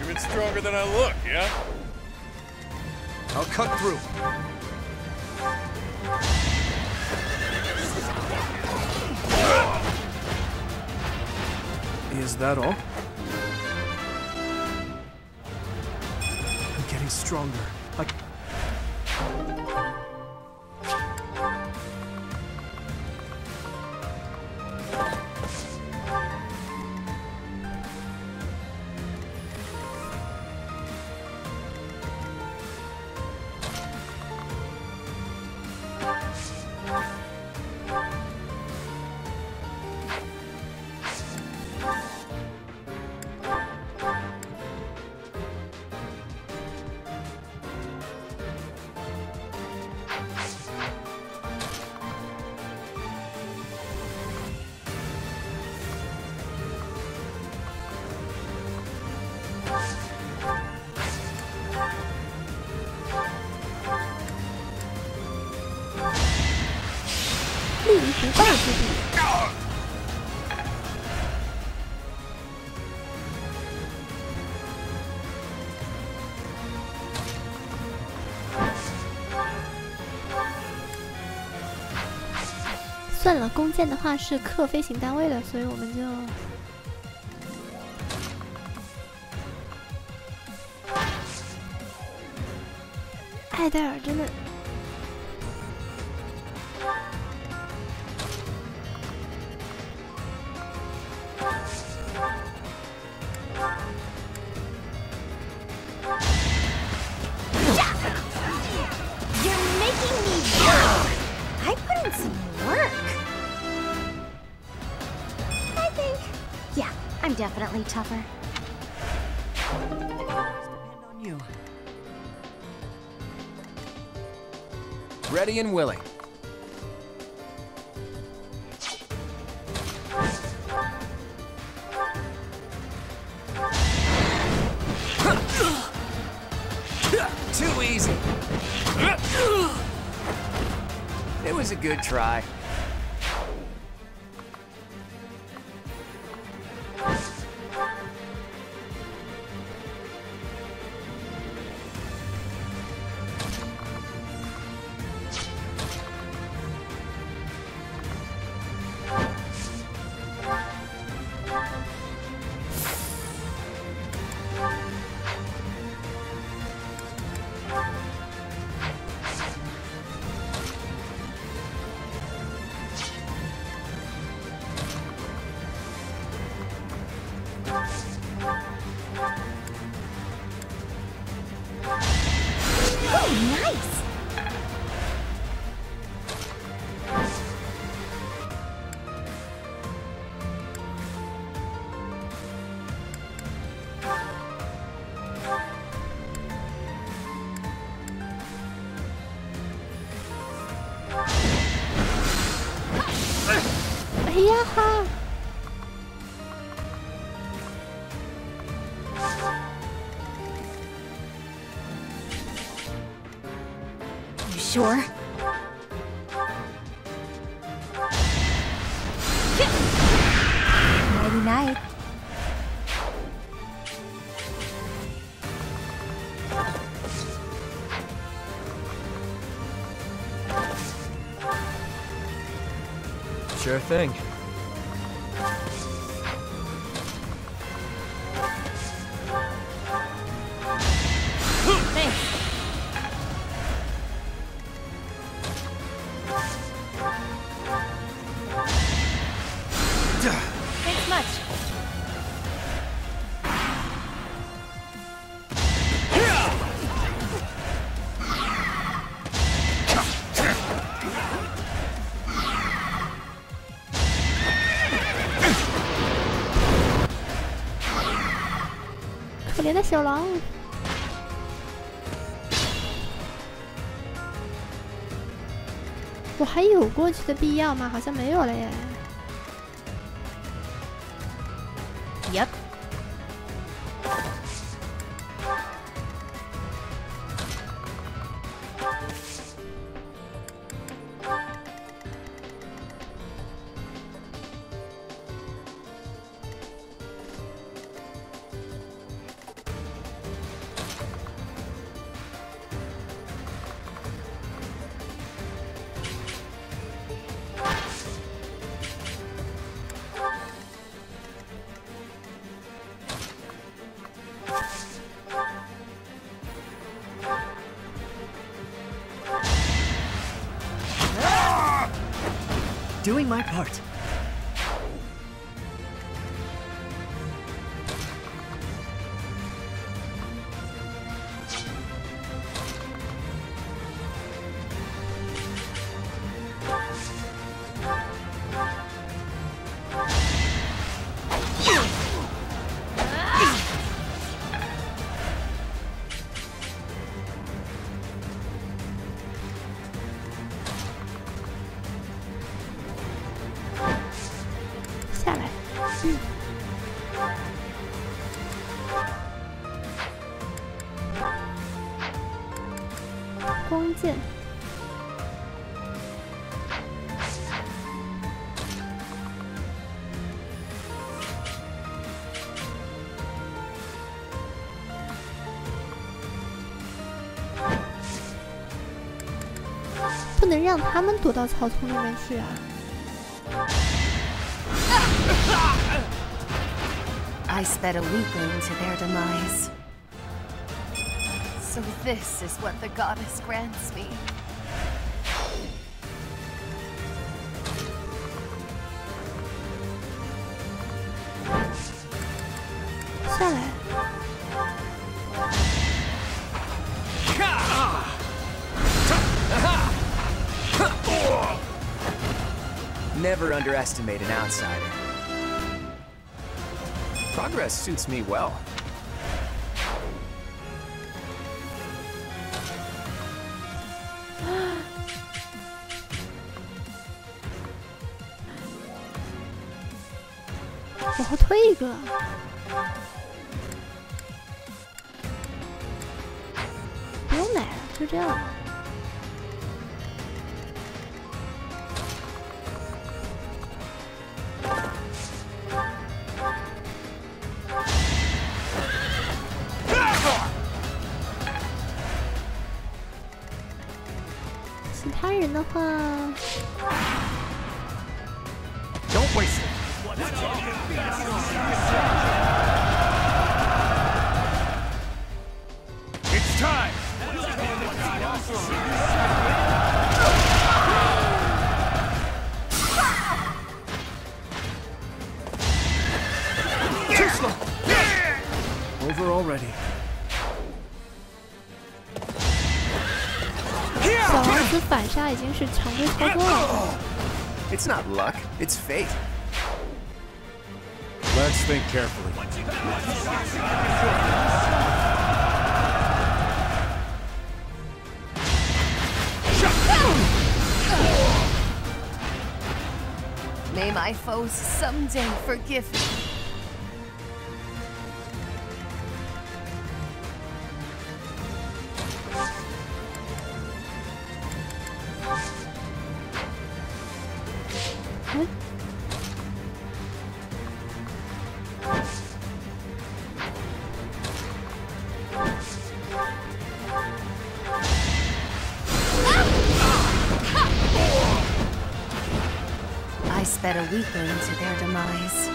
Speaker 7: You're stronger than I look, yeah?
Speaker 2: I'll cut through.
Speaker 3: Is that all? I'm getting stronger.
Speaker 1: 立于不败之地。算了，弓箭的话是克飞行单位的，所以我们就。艾戴尔真的。
Speaker 5: I'm definitely tougher.
Speaker 13: Depend on you.
Speaker 2: Ready and willing. Too easy. It was a good try.
Speaker 5: Nice!
Speaker 1: Yeah.
Speaker 5: You sure? Nighty night.
Speaker 3: Sure thing.
Speaker 8: Thanks. Thanks much.
Speaker 1: Kể怜的小狼。我还有过去的必要吗？好像没有了耶。
Speaker 8: Yep.
Speaker 13: doing my part.
Speaker 1: 光剑，不能让他们躲到草丛里面去啊！
Speaker 12: I sped a weakling to their demise. So this is what the goddess grants me.
Speaker 1: 下来。
Speaker 2: Never underestimate an outsider. Progress suits me well.
Speaker 1: 往后推一个，不用奶了，就这样。其他人的话
Speaker 2: Don't waste it.
Speaker 15: It's time.
Speaker 3: Too slow. Over already.
Speaker 1: 小王子反杀已经是常规操作了。
Speaker 2: It's not luck, it's fate.
Speaker 7: Let's think carefully.
Speaker 12: May my foes someday forgive me. I sped a weakling to their demise.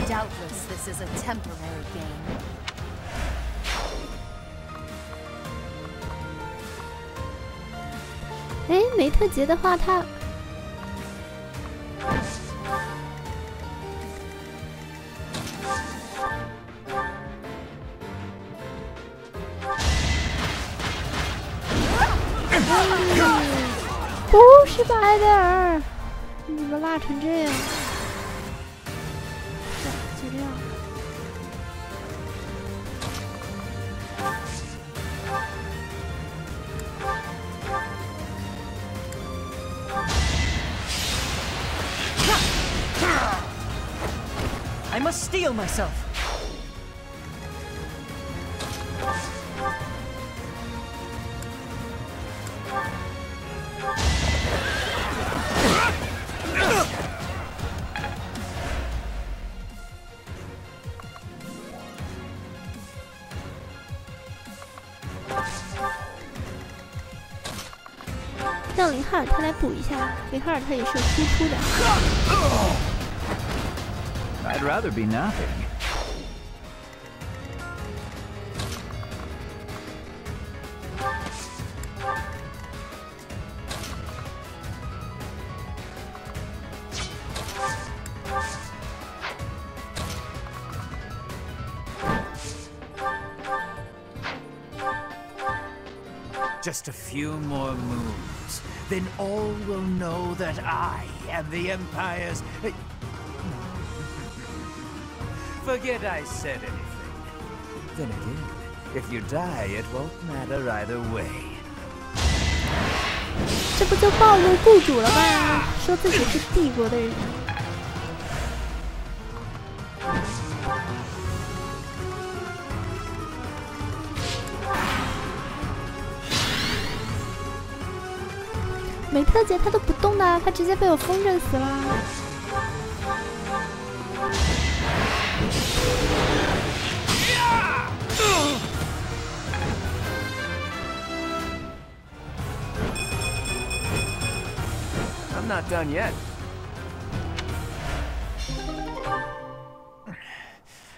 Speaker 12: Doubtless this is a temporary gain.
Speaker 1: 哎，梅特杰的话，他不是白点儿，你怎么辣成这样？就这样。
Speaker 13: I must steel myself.
Speaker 1: 让林哈尔他来补一下，林哈尔他也是有输出的。
Speaker 6: I'd rather be napping.
Speaker 15: Just a few more moves, then all will know that I am the Empire's... Forget I said anything. Then again, if you die, it won't matter either way.
Speaker 1: 这不就暴露雇主了吗？说自己是帝国的人。美特姐她都不动的，她直接被我风筝死了。
Speaker 14: I'm not done yet.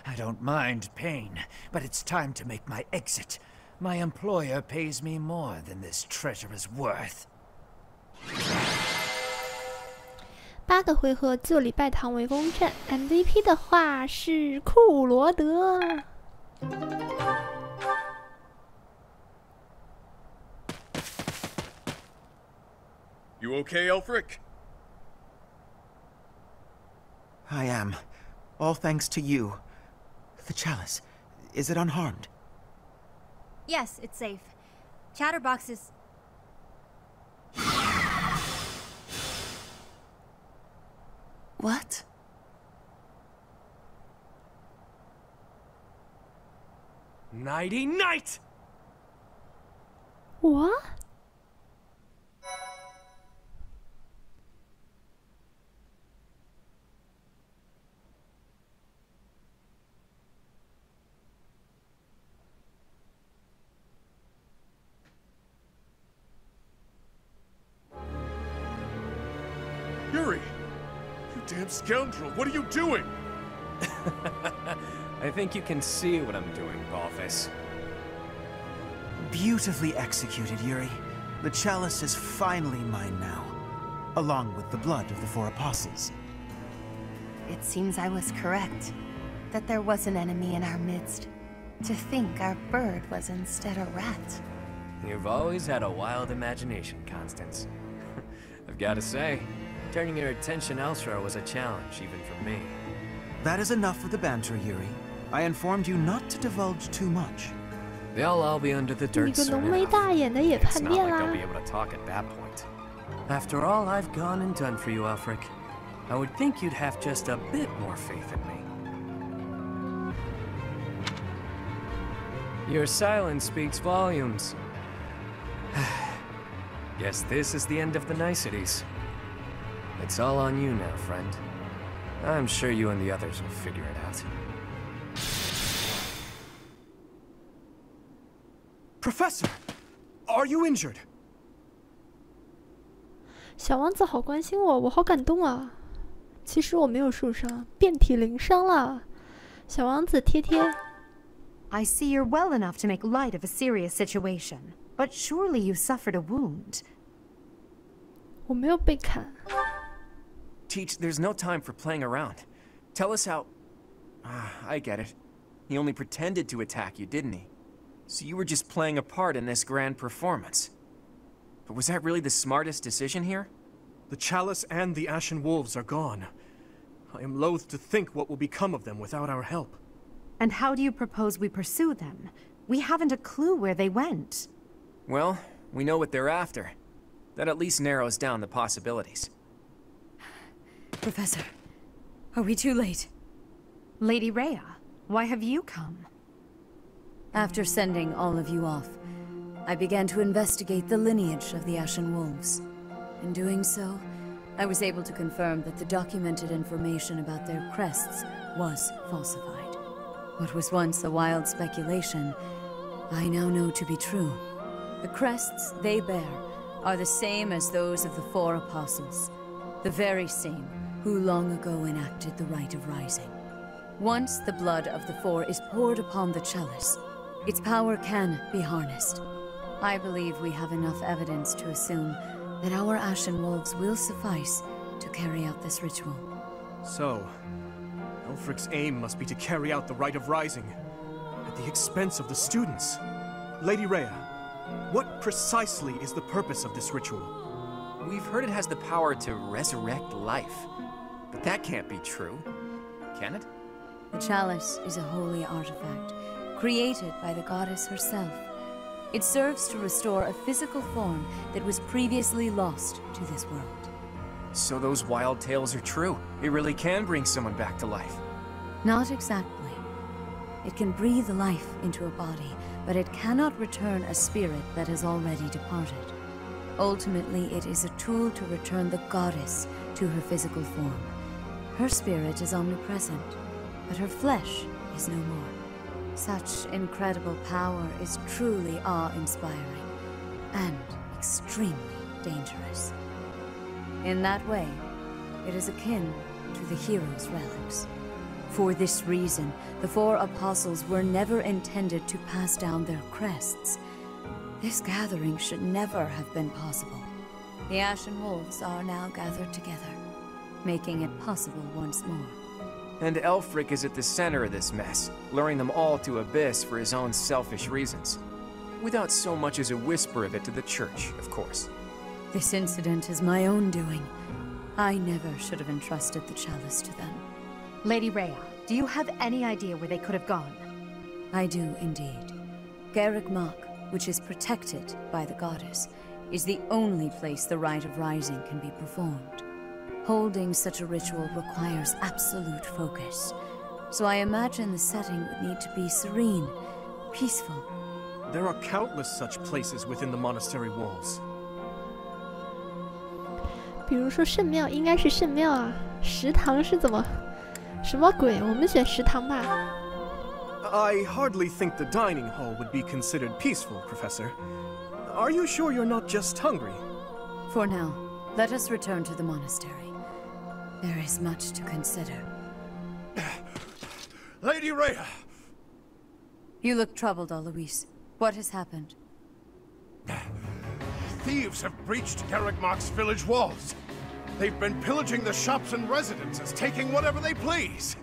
Speaker 15: I don't mind pain, but it's time to make my exit. My employer pays me more than this treasure is worth.
Speaker 1: 8个回合就礼拜堂围攻战 ，MVP 的话是库罗德。
Speaker 7: You okay, Elfric?
Speaker 6: I am. All thanks to you. The chalice, is it unharmed?
Speaker 8: Yes, it's safe. Chatterbox is...
Speaker 13: What?
Speaker 3: Nighty night!
Speaker 1: What?
Speaker 7: Yuri! You damn scoundrel! What are you doing?
Speaker 2: I think you can see what I'm doing, Balthus.
Speaker 6: Beautifully executed, Yuri. The chalice is finally mine now, along with the blood of the 4 apostles.
Speaker 12: It seems I was correct. That there was an enemy in our midst. To think our bird was instead a rat.
Speaker 2: You've always had a wild imagination, Constance. I've got to say, turning your attention elsewhere was a challenge, even for me.
Speaker 6: That is enough of the banter, Yuri. I informed you not to divulge too much.
Speaker 2: They'll all be under the dirt soon enough. It's not like they'll be able to talk at that point. After all I've gone and done for you, Elfric, I would think you'd have just a bit more faith in me. Your silence speaks volumes. Guess this is the end of the niceties. It's all on you now, friend. I'm sure you and the others will figure it out.
Speaker 3: Professor! Are you injured?
Speaker 1: 小王子好关心我，我好感动啊！其实我没有受伤，遍体鳞伤了。小王子贴贴。
Speaker 4: I see you're well enough to make light of a serious situation, but surely you suffered a wound.
Speaker 1: 我没有被砍。
Speaker 14: Teach, there's no time for playing around. Tell us how... I get it. He only pretended to attack you, didn't he? So you were just playing a part in this grand performance. But was that really the smartest decision here?
Speaker 3: The chalice and the Ashen Wolves are gone. I am loath to think what will become of them without our help.
Speaker 4: And how do you propose we pursue them? We haven't a clue where they went.
Speaker 14: Well, we know what they're after. That at least narrows down the possibilities.
Speaker 16: Professor, are we too late?
Speaker 4: Lady Rhea, why have you come?
Speaker 11: After sending all of you off, I began to investigate the lineage of the Ashen Wolves. In doing so, I was able to confirm that the documented information about their crests was falsified. What was once a wild speculation, I now know to be true. The crests they bear are the same as those of the 4 apostles, the very same who long ago enacted the Rite of Rising. Once the blood of the 4 is poured upon the chalice, its power can be harnessed. I believe we have enough evidence to assume that our Ashen Wolves will suffice to carry out this ritual.
Speaker 3: So, Elfric's aim must be to carry out the Rite of Rising, at the expense of the students. Lady Rhea, What precisely is the purpose of this ritual?
Speaker 2: We've heard it has the power to resurrect life. But that can't be true. Can it?
Speaker 11: The chalice is a holy artifact, created by the goddess herself. It serves to restore a physical form that was previously lost to this world.
Speaker 2: So those wild tales are true. It really can bring someone back to life.
Speaker 11: Not exactly. It can breathe life into a body, but it cannot return a spirit that has already departed. Ultimately, it is a tool to return the goddess to her physical form. Her spirit is omnipresent, but her flesh is no more. Such incredible power is truly awe-inspiring and extremely dangerous. In that way, it is akin to the hero's relics. For this reason, the four apostles were never intended to pass down their crests. This gathering should never have been possible. The Ashen Wolves are now gathered together, making it possible once more.
Speaker 2: And Elfric is at the center of this mess, luring them all to Abyss for his own selfish reasons. Without so much as a whisper of it to the Church, of course.
Speaker 11: This incident is my own doing. I never should have entrusted the chalice to them.
Speaker 20: Lady Rhea, do you have any idea where they could have gone?
Speaker 11: I do indeed. Garrick Mach, which is protected by the goddess, is the only place the rite of rising can be performed. Holding such a ritual requires absolute focus, so I imagine the setting would need to be serene, peaceful.
Speaker 3: There are countless such places within the monastery walls.
Speaker 1: 比如说圣庙，应该是圣庙啊。食堂是怎么？什么鬼？我们选食堂吧。
Speaker 3: I hardly think the dining hall would be considered peaceful, Professor. Are you sure you're not just hungry?
Speaker 11: For now, let us return to the monastery. There is much to consider.
Speaker 19: Lady Rhea!
Speaker 11: You look troubled, Alois. What has happened?
Speaker 19: Thieves have breached Garrick Mach's village walls. They've been pillaging the shops and residences, taking whatever they please.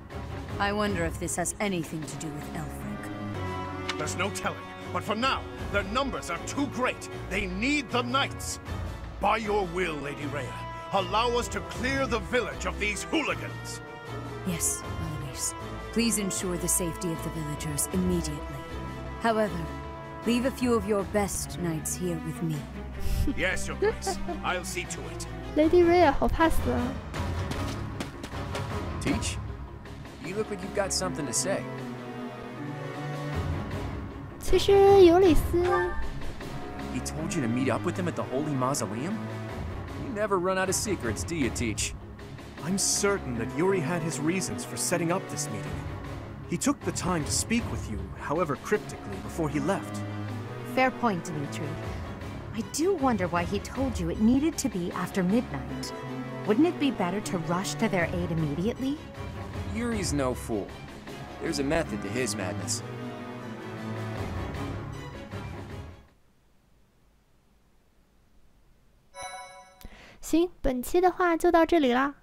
Speaker 11: I wonder if this has anything to do with Elfric.
Speaker 19: There's no telling, but for now, their numbers are too great. They need the knights. By your will, Lady Rhea, allow us to clear the village of these hooligans.
Speaker 11: Yes, Alois. Please ensure the safety of the villagers immediately. However, leave a few of your best knights here with me.
Speaker 19: Yes, Your Grace. I'll see to it.
Speaker 1: Lady Rhea 好怕死啊。
Speaker 2: Teach? You look like you've got something to say.
Speaker 1: 其实尤里斯
Speaker 2: He told you to meet up with him at the Holy Mausoleum? You never run out of secrets, do you, Teach?
Speaker 3: I'm certain that Yuri had his reasons for setting up this meeting. He took the time to speak with you, however cryptically, before he left.
Speaker 20: Fair point, Dimitri. I do wonder why he told you it needed to be after midnight. Wouldn't it be better to rush to their aid immediately?
Speaker 2: Yuri's no fool. There's a method to his madness.
Speaker 1: 行，本期的话就到这里啦。